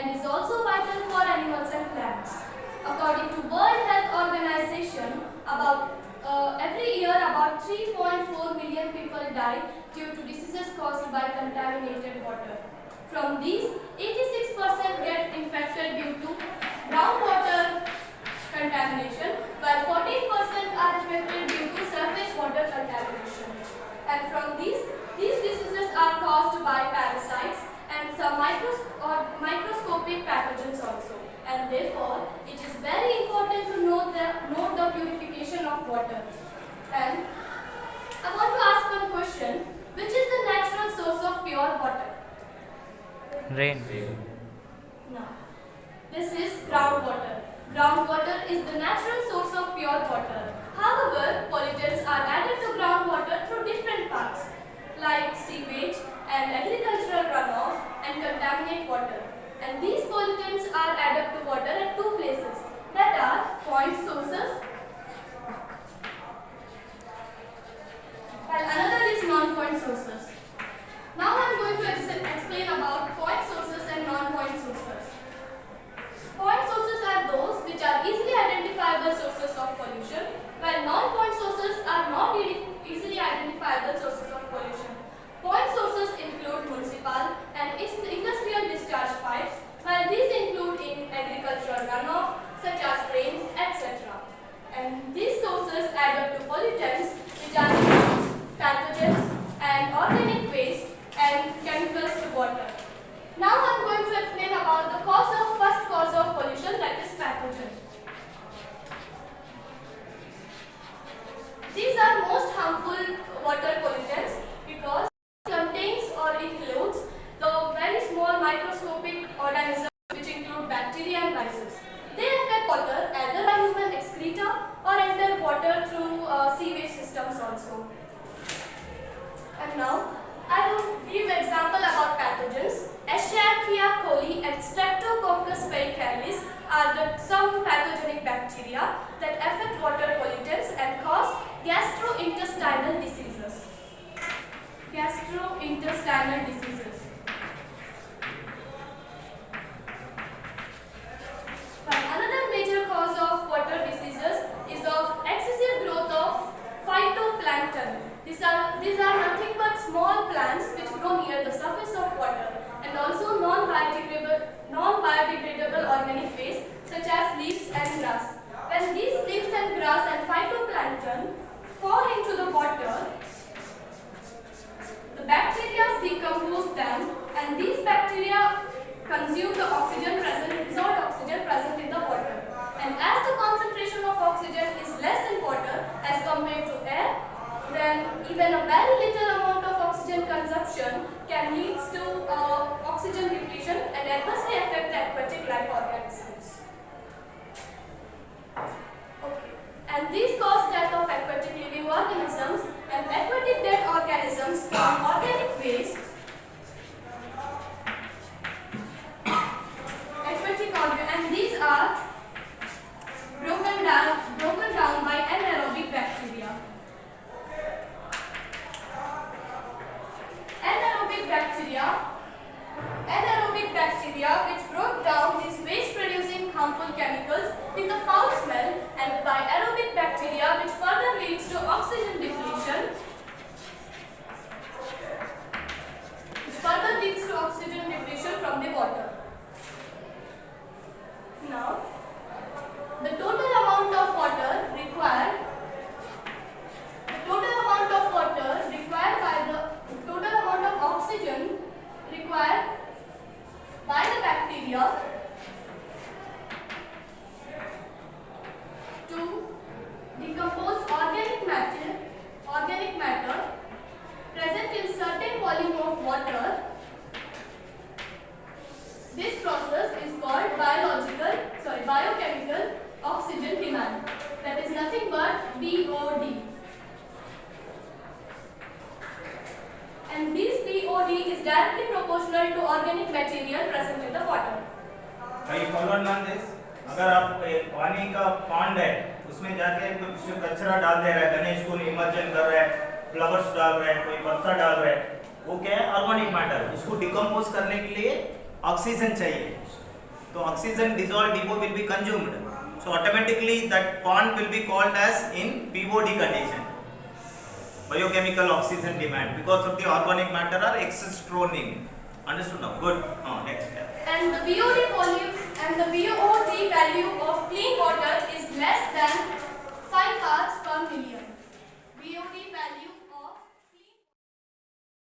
and is also vital for animals and plants. According to World Health Organization, every year about 3.4 million people die due to diseases caused by contaminated water. From these, 86% get infected due to groundwater contamination, while 14% are affected due to surface water contamination. And from these diseases are caused by parasites and some microscopic pathogens also. And therefore, it is very important to note the purification of water. And I want to ask one question: which is the natural source of pure water? Rain. No. This is groundwater. Groundwater is the natural source of pure water. However, pollutants are added to groundwater through different paths, like sewage and agricultural runoff, and contaminate water. And these pollutants are added to water at two places, that are point sources, while another is non-point sources. Now I am going to explain about point sources and non-point sources. Point sources are those which are easily identifiable sources of pollution, while non-point sources are not easily identifiable sources of pollution. Point sources include municipal and industrial discharge pipes, while these include in agricultural runoff such as rains, etc. And these sources add up to pollutants which are pathogens and organic waste and chemicals to water. Now I am going to explain about the first cause of pollution, that is pathogen. These are most harmful water pollutants because it contains or includes the very small microscopic organisms which include bacteria and viruses. They affect water either by human excreta or enter water through sewage systems also. And now I will give example about pathogens. Escherichia coli and Streptococcus pyogenes are some pathogenic bacteria that affect water pollutants and cause gastrointestinal diseases. Gastrointestinal diseases. Another major cause of water diseases is of excessive growth of phytoplankton. These are nothing but small plants which grow near the surface of water, and also non-biodegradable organic waste such as leaves and grass. When these leaves and grass and phytoplankton fall into the water, the bacteria decompose them, and these bacteria consume the dissolved oxygen present in the water. And as the concentration of oxygen is less in water as compared to air, then even a very little amount of oxygen consumption can lead to oxygen depletion and adversely affect the aquatic life organisms. Okay. And these cause death of aquatic living organisms, and aquatic dead organisms form organic waste. And these are broken down by anaerobic bacteria. Anaerobic bacteria which broke down these waste producing harmful chemicals with a foul smell, and by aerobic bacteria which further leads to oxygen depletion. From the water. Now, the total amount of water required by the total amount of oxygen required by the bacteria to decompose organic matter present in certain volume of water. This process is called biochemical oxygen demand. That is nothing but BOD. And this BOD is directly proportional to organic material present in the water. Can you follow on this? अगर आप पानी का pond है उसमें जाके कुछ कचरा डाल दे रहा है, गणेश को इमर्जन कर रहा है, फ्लावर्स डाल रहा है, कोई पत्ता डाल रहा है, वो क्या है ऑर्गेनिक मैटर, उसको डिकम्पोज करने के लिए ऑक्सीजन चाहिए, So oxygen dissolved DO will be consumed. So automatically that pond will be called as in BOD condition. Biochemical oxygen demand, because of the organic matter are extraneous. Understood now? Good. Next. And the BOD value of clean water is less than